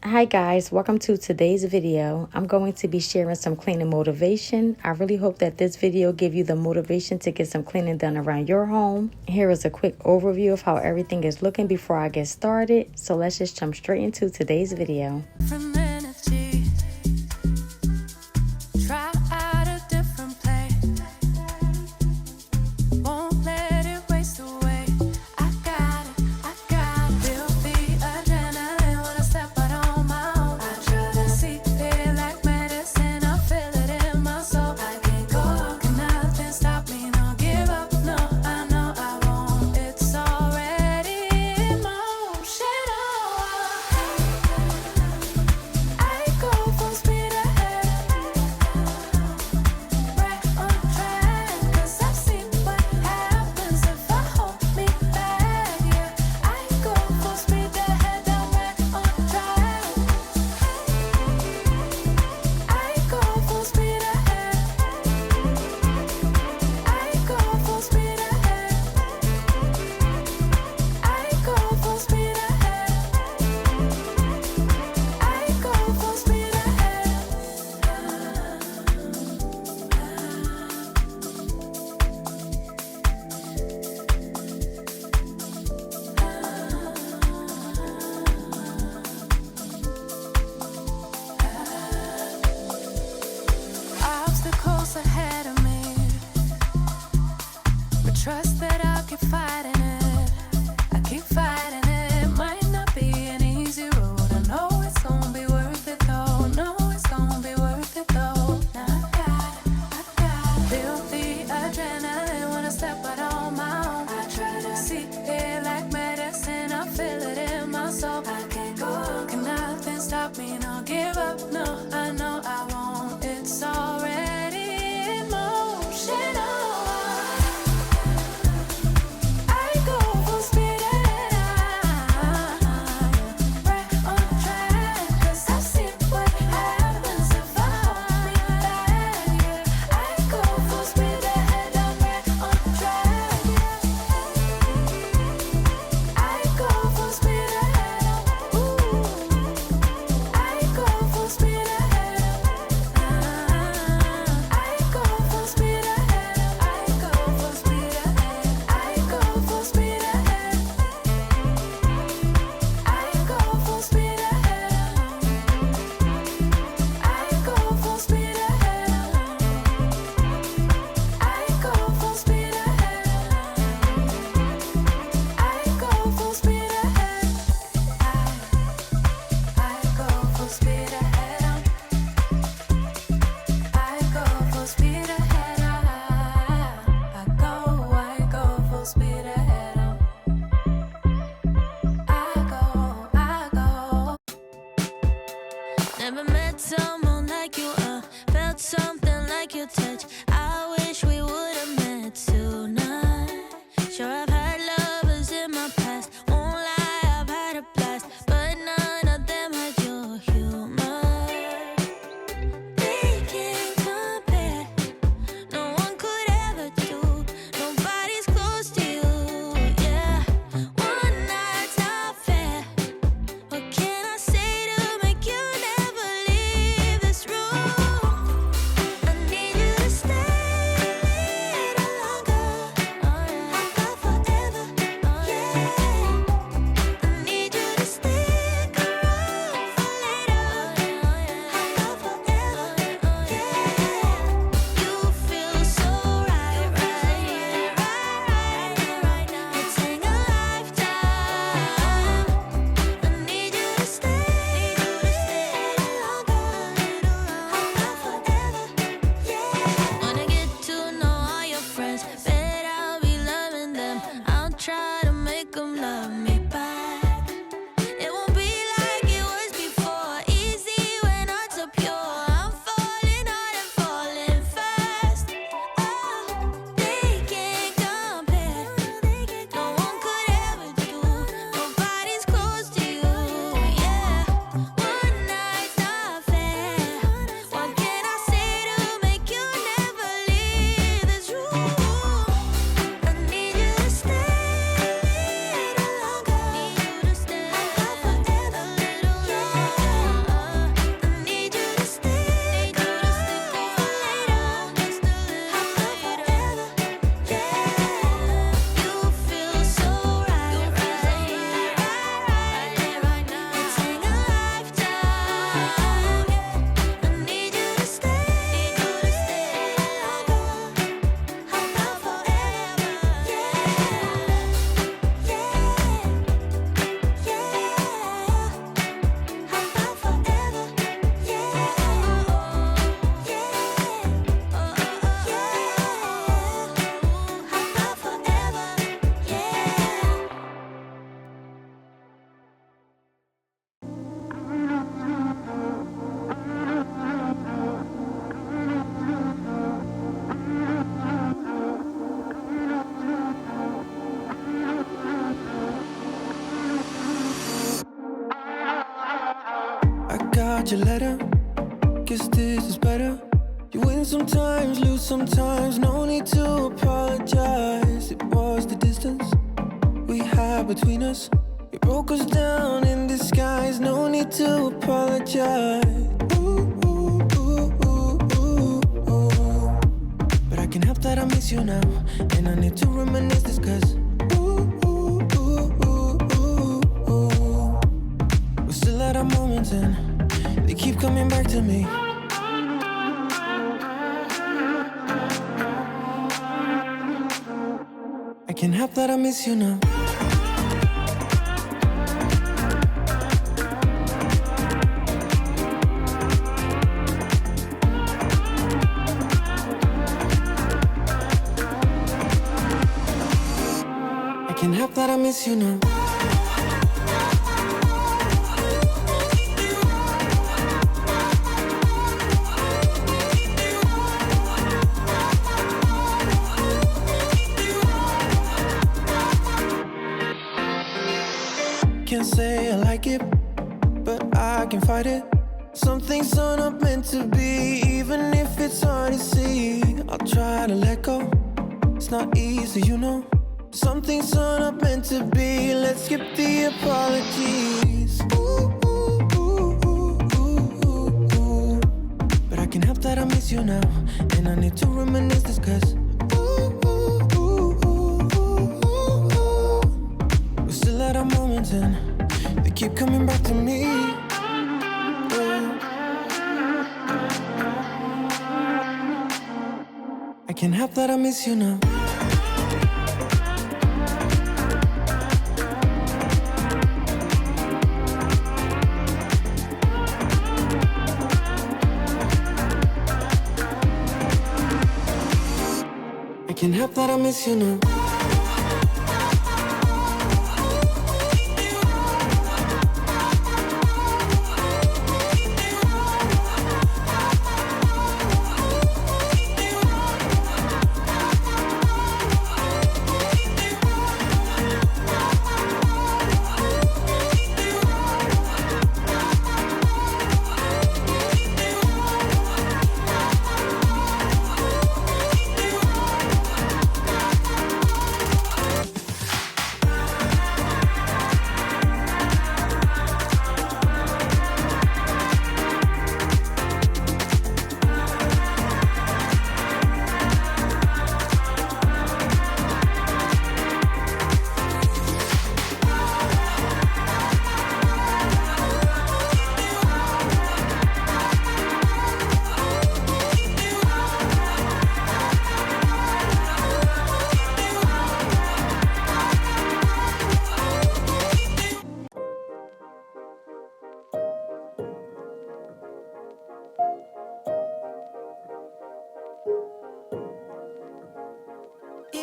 Hi guys, welcome to today's video. I'm going to be sharing some cleaning motivation. I really hope that this video give you the motivation to get some cleaning done around your home. Here is a quick overview of how everything is looking before I get started. So let's just jump straight into today's video. Trust that I'll keep fighting it. I keep fighting it. Might not be an easy road. I know it's gonna be worth it though. No, it's gonna be worth it though. Now I got feel the adrenaline when I step out on my own. I try to see it like medicine. I feel it in my soul. I can't go. Can nothing stop me? No, give up. No, I know I won't. It's already in motion. Never met someone like you, felt something like your touch. I wish we would have met tonight. Sure, I've had lovers in my past, won't lie, I've had a blast, but none of them had your humor. They can't compare, no one could ever do, nobody's close to you. got your letter. Guess this is better. You win sometimes, lose sometimes. No need to apologize. It was the distance we had between us. You broke us down in disguise. No need to apologize. But I can't help that I miss you now, and I need to reminisce this 'cause we're still at our moments and they keep coming back to me. I can't help that I miss you now. I can't help that I miss you now. Can't say I like it, but I can fight it. Some things are not meant to be, even if it's hard to see. I'll try to let go. It's not easy, you know. Some things are not meant to be. Let's skip the apologies. But I can't help that I miss you now, and I need to reminisce this 'cause we're still at our moments and they keep coming back to me. I can't help that I miss you now. I can't help that I miss you now.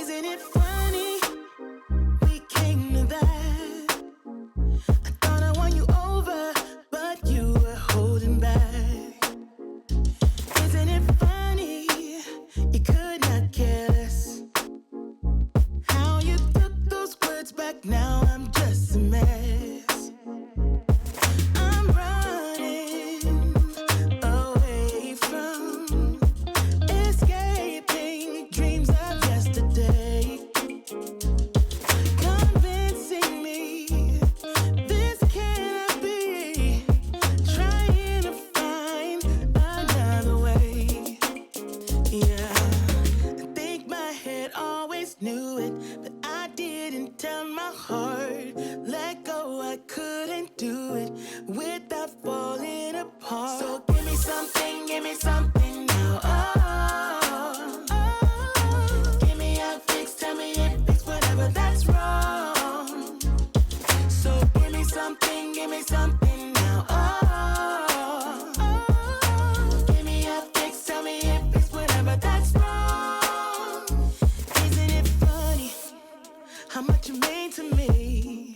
Isn't it funny? We came to that. I thought I won you over, but you were holding back. Isn't it funny? You could not care less. How you took those words back, now I'm just a mess. I'm running away from escaping dreams of yesterday. Convincing me this cannot be. Trying to find another way. Yeah, I think my head always knew it, but I didn't tell my heart. Let go, I couldn't do it without falling apart. So give me something now. Oh, oh. Give me a fix, tell me if it's whatever that's wrong. So give me something now. Oh, oh. Give me a fix, tell me if it's whatever that's wrong. Isn't it funny how much you mean to me?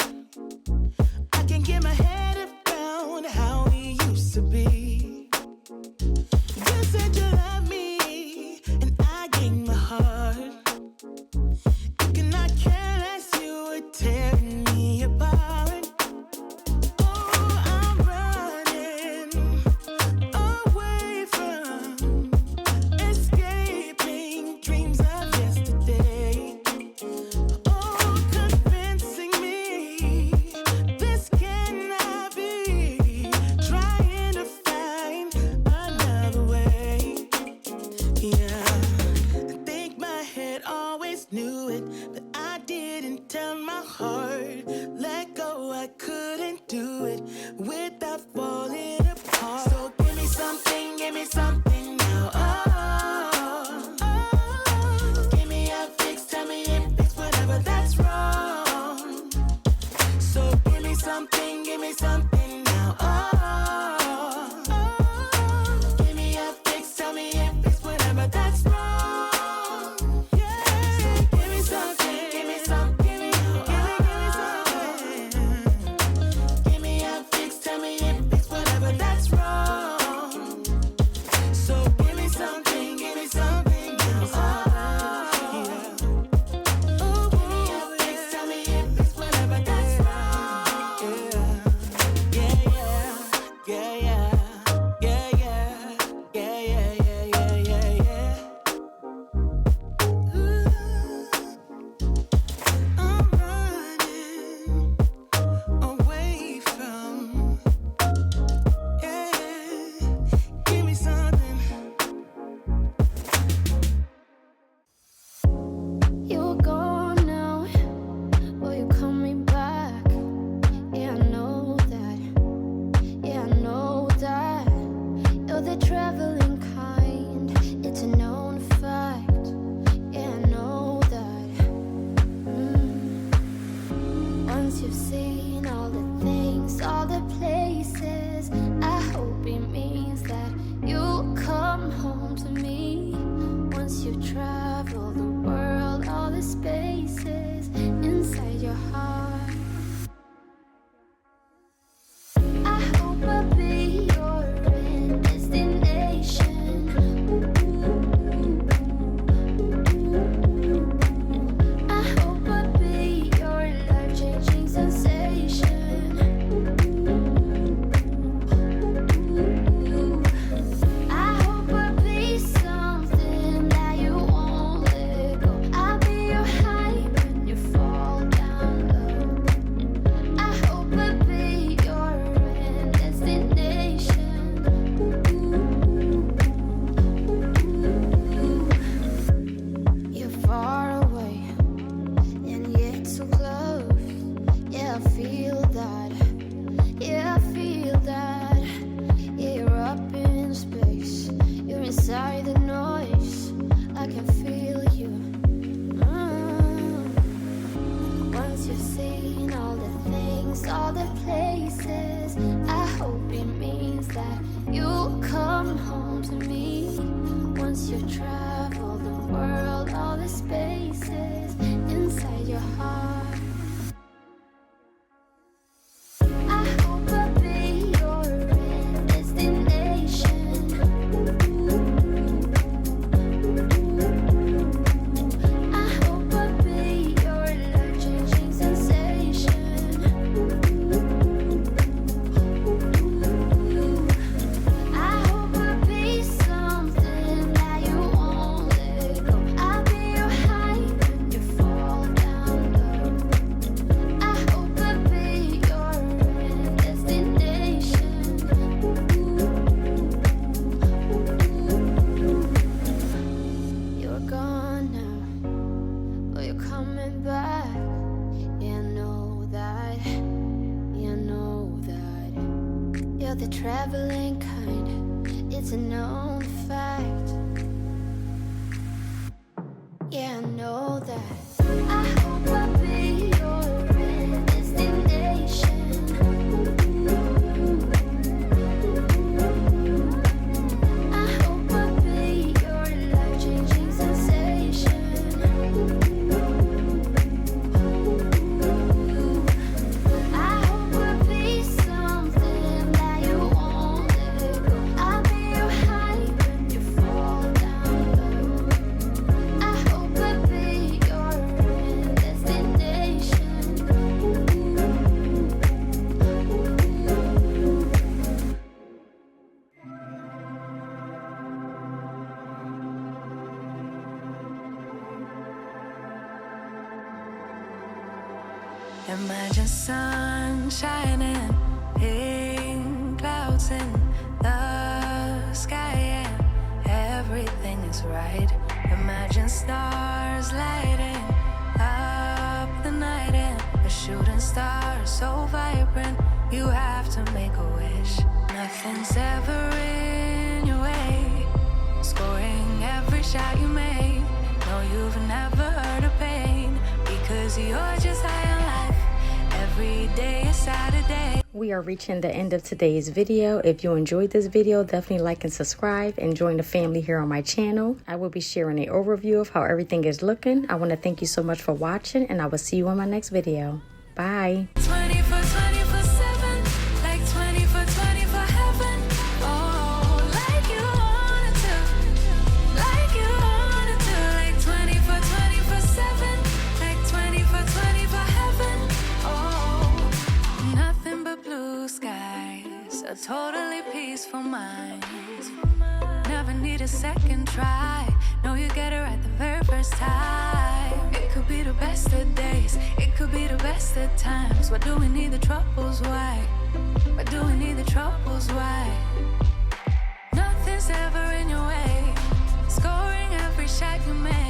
I can't get my head around how we used to be. You said you love me, and I gave my heart. You cannot care less, you were tearing me apart. Oh, I'm running that's wrong. So give me something now. Oh, give me a fix, tell me if it's whatever that's wrong. Yeah. So give me something, give me something, give me something. Give me a fix, tell me if it's whatever that's wrong. So give me something now. Oh, yeah. Oh, give me a fix, tell me if it's whatever that's wrong. Yeah, yeah, yeah, yeah, yeah, yeah, yeah, yeah, yeah, yeah, yeah. Ooh, I'm running away from, yeah. Give me something. You're gone now, will you call me back? Yeah, I know that. Yeah, I know that. You're the traveling kind, it's a known fact. Yeah, I know that. Once you've seen all the things, all the places, I hope it means that you'll come home to me. Once you've traveled the world, all the spaces inside your heart, I hope I'll be your end destination. I hope I'll be your life-changing sensation. I hope I'll be something that you won't let go. I'll be your high when you fall down low. I hope I'll be your end destination. You're far away and yet so close. Yeah, I feel that. Yeah, I feel that. Yeah, you're up in space. You're inside the noise. I can feel you. Once you've seen all the things, all the places, I hope it means that you'll come home to me. Once you've traveled the world, all the spaces inside your heart, I hope I'll be your end destination. I hope I'll be your life-changing sensation. I hope I'll be something that you won't let go. I'll be your high when you fall down low. I hope I'll be your end destination. You're gone now, but you're coming back. Yeah, I know that. Yeah, I know that. You're the traveling kind, it's a known fact. Yeah, I know that. I hope I'll be your end destination. I hope I'll be your life-changing sensation. I hope I'll be something that you won't let go. I'll be your high when you fall down low. I hope I'll be your end destination. Imagine sun shining, pink clouds in the sky, and everything is right. Imagine stars lighting up the night, and a shooting star so vibrant. You have to make a wish. Nothing's ever in your way. Scoring every shot you make. No, you've never heard of pain, because 'cause you're just high on life. Every day is Saturday. We are reaching the end of today's video. If you enjoyed this video, definitely like and subscribe and join the family here on my channel. I will be sharing an overview of how everything is looking. I want to thank you so much for watching, and I will see you in my next video. Bye. 24/7, like 24 heaven. Oh, like you wanted to, like you wanted to, like 24/7, like 24 heaven. Oh, nothing but blue skies, a totally peaceful mind. Never need a second try. Know you get it right the very first time. It could be the best of days, it could be the best of times. Why do we need the troubles? Why? Why do we need the troubles? Why? Nothing's ever in your way. Scoring every shot you make.